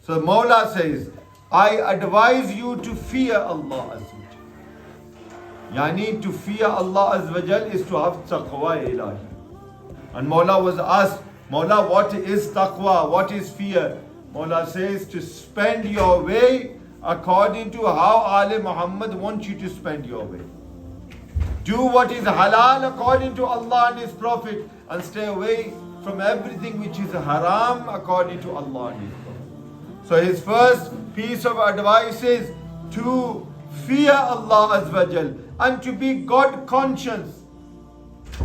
So Mawla says, I advise you to fear Allah Azza wa Jal. Yani to fear Allah Azza wa Jal is to have taqwa ilahi. And Mawla was asked, Mawla, what is taqwa? What is fear? Mawla says to spend your way according to how Ali Muhammad wants you to spend your way. Do what is halal according to Allah and His Prophet, and stay away from everything which is haram according to Allah and His Prophet. So his first piece of advice is to fear Allah Azza wa Jal and to be God conscious.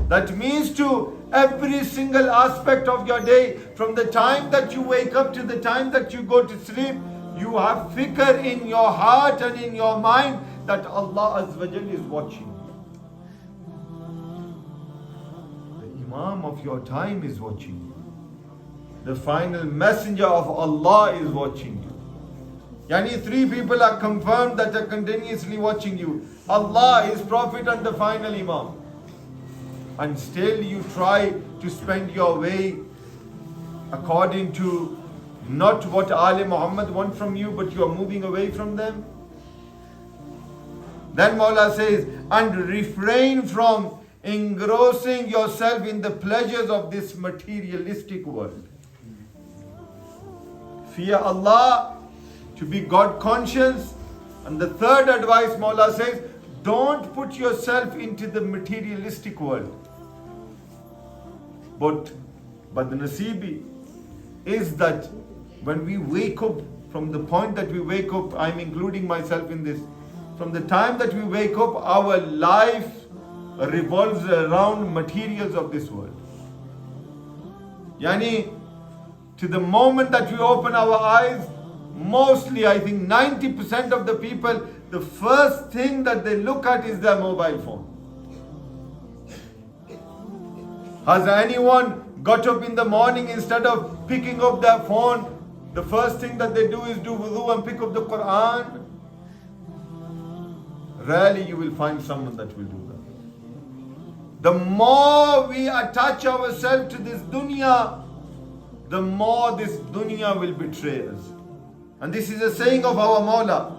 That means to every single aspect of your day, from the time that you wake up to the time that you go to sleep, you have fikr in your heart and in your mind that Allah Azza wa Jal is watching you. The Imam of your time is watching you. The final messenger of Allah is watching you. Yani 3 people are confirmed that are continuously watching you. Allah, His Prophet and the final Imam. And still you try to spend your way according to not what Ali Muhammad want from you, but you are moving away from them. Then Mawla says, and refrain from engrossing yourself in the pleasures of this materialistic world. Fear Allah, to be God conscious. And the third advice Mawla says, don't put yourself into the materialistic world. But the nasibi is that when we wake up, from the point that we wake up, I'm including myself in this, from the time that we wake up, our life revolves around materials of this world. Yani, to the moment that we open our eyes, mostly I think 90% of the people, the first thing that they look at is their mobile phone. Has anyone got up in the morning, instead of picking up their phone, the first thing that they do is do wudu and pick up the Quran? Rarely you will find someone that will do that. The more we attach ourselves to this dunya, the more this dunya will betray us. And this is a saying of our Mawla,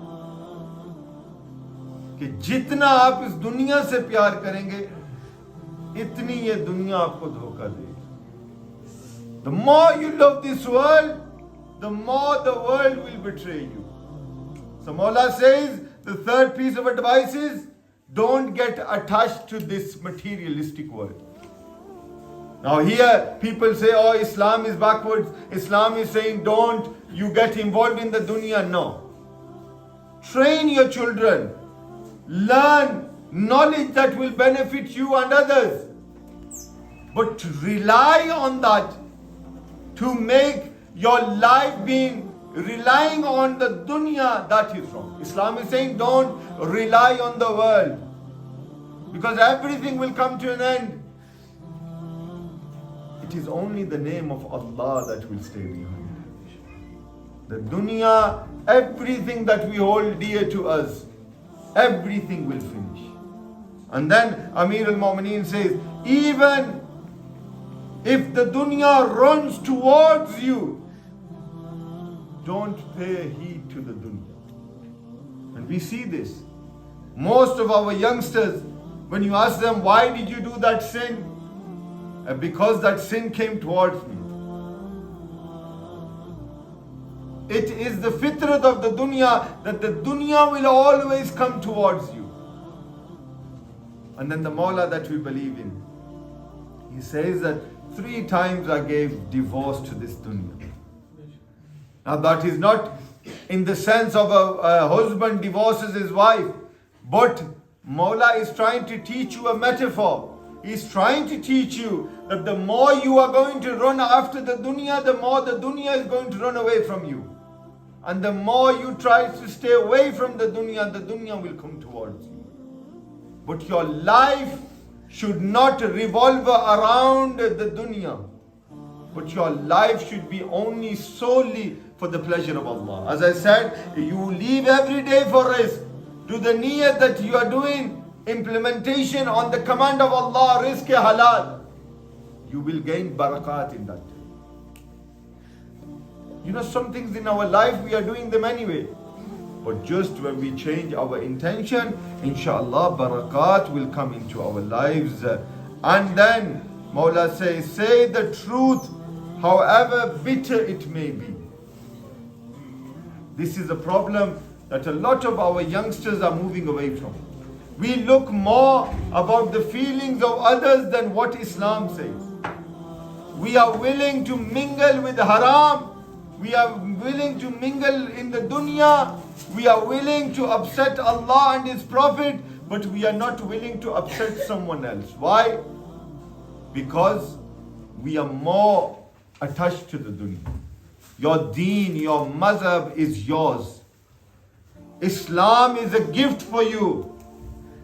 कि जितना आप इस दुनिया से प्यार करेंगे, इतनी ये दुनिया आपको धोखा देगी. The more you love this world, the more the world will betray you. So Mawla says, the third piece of advice is, don't get attached to this materialistic world. Now here people say, oh, Islam is backwards. Islam is saying don't you get involved in the dunya. No. Train your children. Learn knowledge that will benefit you and others. But to rely on that, to make your life being relying on the dunya, that is wrong. Islam is saying don't rely on the world, because everything will come to an end. It is only the name of Allah that will stay behind. The dunya, everything that we hold dear to us, everything will finish. And then Amir al-Mu'mineen says, even if the dunya runs towards you, don't pay heed to the dunya. And we see this. Most of our youngsters, when you ask them, why did you do that sin? Because that sin came towards me. It is the fitrat of the dunya that the dunya will always come towards you. And then the Mawla that we believe in, he says that 3 times I gave divorce to this dunya. Now that is not in the sense of a husband divorces his wife, but Mawla is trying to teach you a metaphor. He's trying to teach you that the more you are going to run after the dunya, the more the dunya is going to run away from you. And the more you try to stay away from the dunya will come towards you. But your life should not revolve around the dunya, but your life should be only solely for the pleasure of Allah. As I said, you leave every day for rest. Do the niyyah that you are doing implementation on the command of Allah, rizq halal. You will gain barakat in that day. some things in our life we are doing them anyway. But just when we change our intention, inshallah, barakat will come into our lives. And then, Mawla says, say the truth, however bitter it may be. This is a problem that a lot of our youngsters are moving away from. We look more about the feelings of others than what Islam says. We are willing to mingle with haram. We are willing to mingle in the dunya. We are willing to upset Allah and His Prophet, but we are not willing to upset someone else. Why? Because we are more attached to the dunya. Your deen, your mazhab is yours. Islam is a gift for you.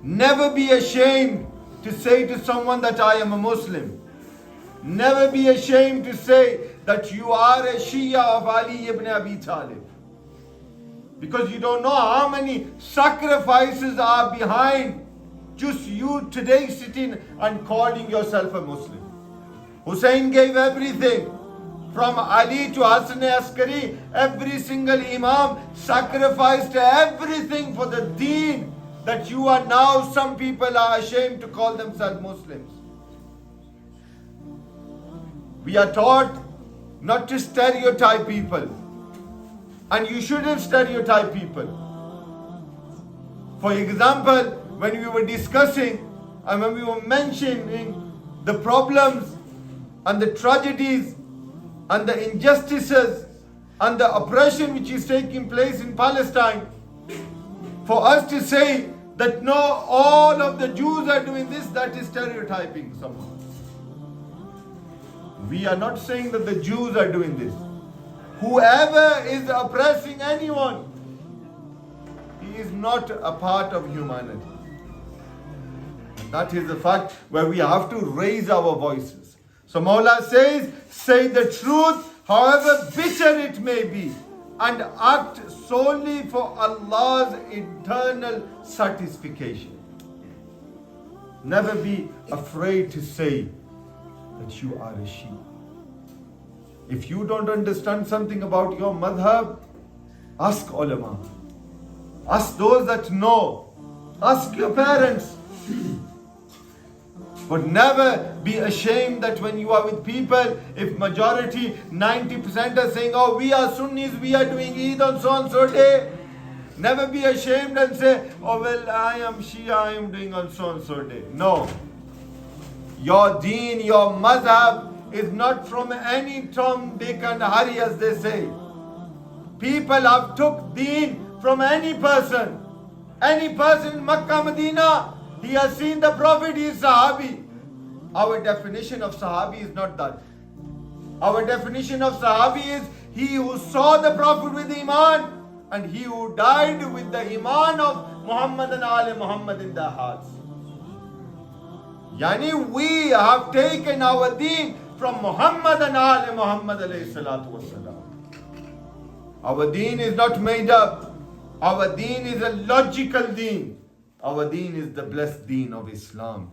Never be ashamed to say to someone that I am a Muslim. Never be ashamed to say that you are a Shia of Ali ibn Abi Talib. Because you don't know how many sacrifices are behind just you today sitting and calling yourself a Muslim. Hussain gave everything. From Ali to Hassan Askari, every single Imam sacrificed everything for the deen that you are now, some people are ashamed to call themselves Muslims. We are taught not to stereotype people. And you shouldn't stereotype people. For example, when we were discussing and when we were mentioning the problems and the tragedies and the injustices and the oppression which is taking place in Palestine, for us to say that no, all of the Jews are doing this, that is stereotyping somehow. We are not saying that the Jews are doing this. Whoever is oppressing anyone, he is not a part of humanity. And that is the fact where we have to raise our voices. So Mawla says, say the truth, however bitter it may be, and act solely for Allah's eternal satisfaction. Never be afraid to say that you are a Shia. If you don't understand something about your madhab, ask ulama. Ask those that know. Ask your parents. But never be ashamed that when you are with people, if majority, 90% are saying, oh, we are Sunnis, we are doing Eid on so and so day. Never be ashamed and say, oh, well, I am Shia, I am doing on so and so day. No. Your deen, your madhab is not from any Tom, Dick and Harry, as they say. People have took deen from any person. Any person in Makkah, Medina, he has seen the Prophet, he is Sahabi. Our definition of Sahabi is not that. Our definition of Sahabi is he who saw the Prophet with Iman and he who died with the Iman of Muhammad and Ali Muhammad in their hearts. Yani we have taken our deen from Muhammad and Ali Muhammad alayhi salatu wasalam. Our deen is not made up. Our deen is a logical deen. Our deen is the blessed deen of Islam.